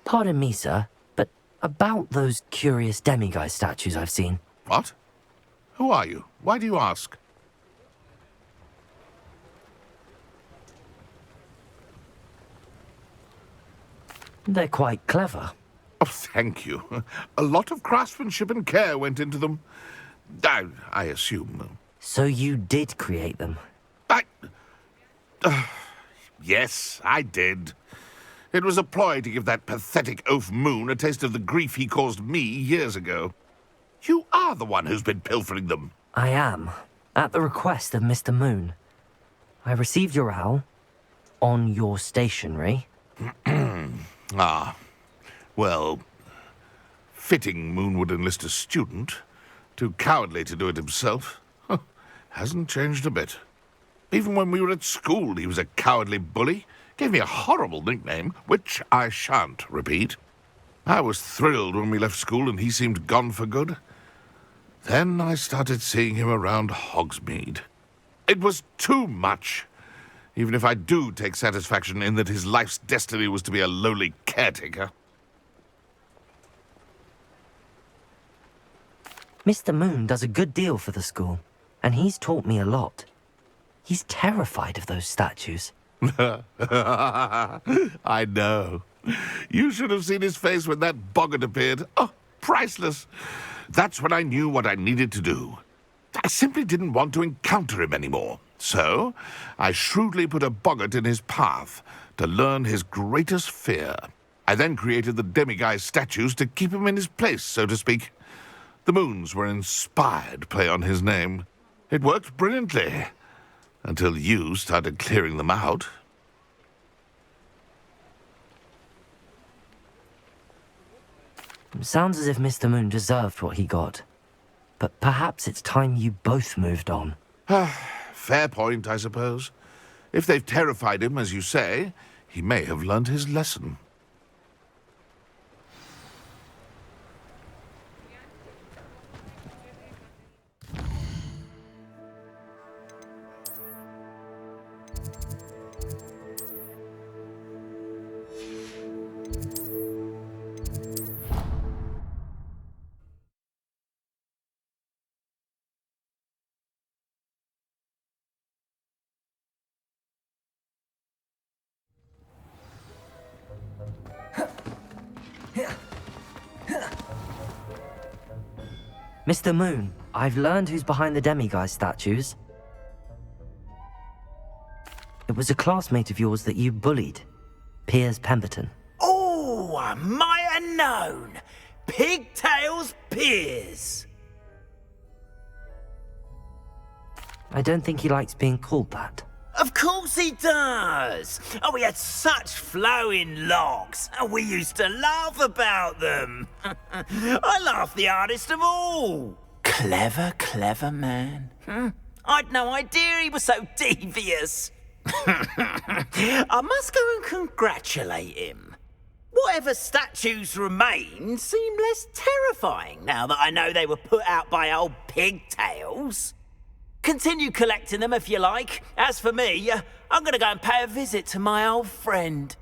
Pardon me, sir, but about those curious demiguise statues I've seen. What? Who are you? Why do you ask? They're quite clever. Oh, thank you. A lot of craftsmanship and care went into them. I assume. So you did create them? Yes, I did. It was a ploy to give that pathetic oaf Moon a taste of the grief he caused me years ago. You are the one who's been pilfering them. I am, at the request of Mr. Moon. I received your owl on your stationery. Ah, well, fitting Moon would enlist a student. Too cowardly to do it himself. Hasn't changed a bit. Even when we were at school, he was a cowardly bully. Gave me a horrible nickname, which I shan't repeat. I was thrilled when we left school and he seemed gone for good. Then I started seeing him around Hogsmeade. It was too much. Even if I do take satisfaction in that his life's destiny was to be a lowly caretaker. Mr. Moon does a good deal for the school, and he's taught me a lot. He's terrified of those statues. I know. You should have seen his face when that boggart appeared. Oh, priceless. That's when I knew what I needed to do. I simply didn't want to encounter him anymore. So, I shrewdly put a boggart in his path to learn his greatest fear. I then created the demiguise statues to keep him in his place, so to speak. The moons were an inspired play on his name. It worked brilliantly. Until you started clearing them out. Sounds as if Mr. Moon deserved what he got. But perhaps it's time you both moved on. Fair point, I suppose. If they've terrified him, as you say, he may have learned his lesson. Mr. Moon, I've learned who's behind the demiguise statues. It was a classmate of yours that you bullied, Piers Pemberton. Oh, I might have known. Pigtails Piers. I don't think he likes being called that. Of course he does. Oh, he had such flowing locks, and we used to laugh about them. I laughed the hardest of all. Clever, clever man. I'd no idea he was so devious. I must go and congratulate him. Whatever statues remain seem less terrifying now that I know they were put out by old pigtails. Continue collecting them if you like. As for me, I'm going to go and pay a visit to my old friend.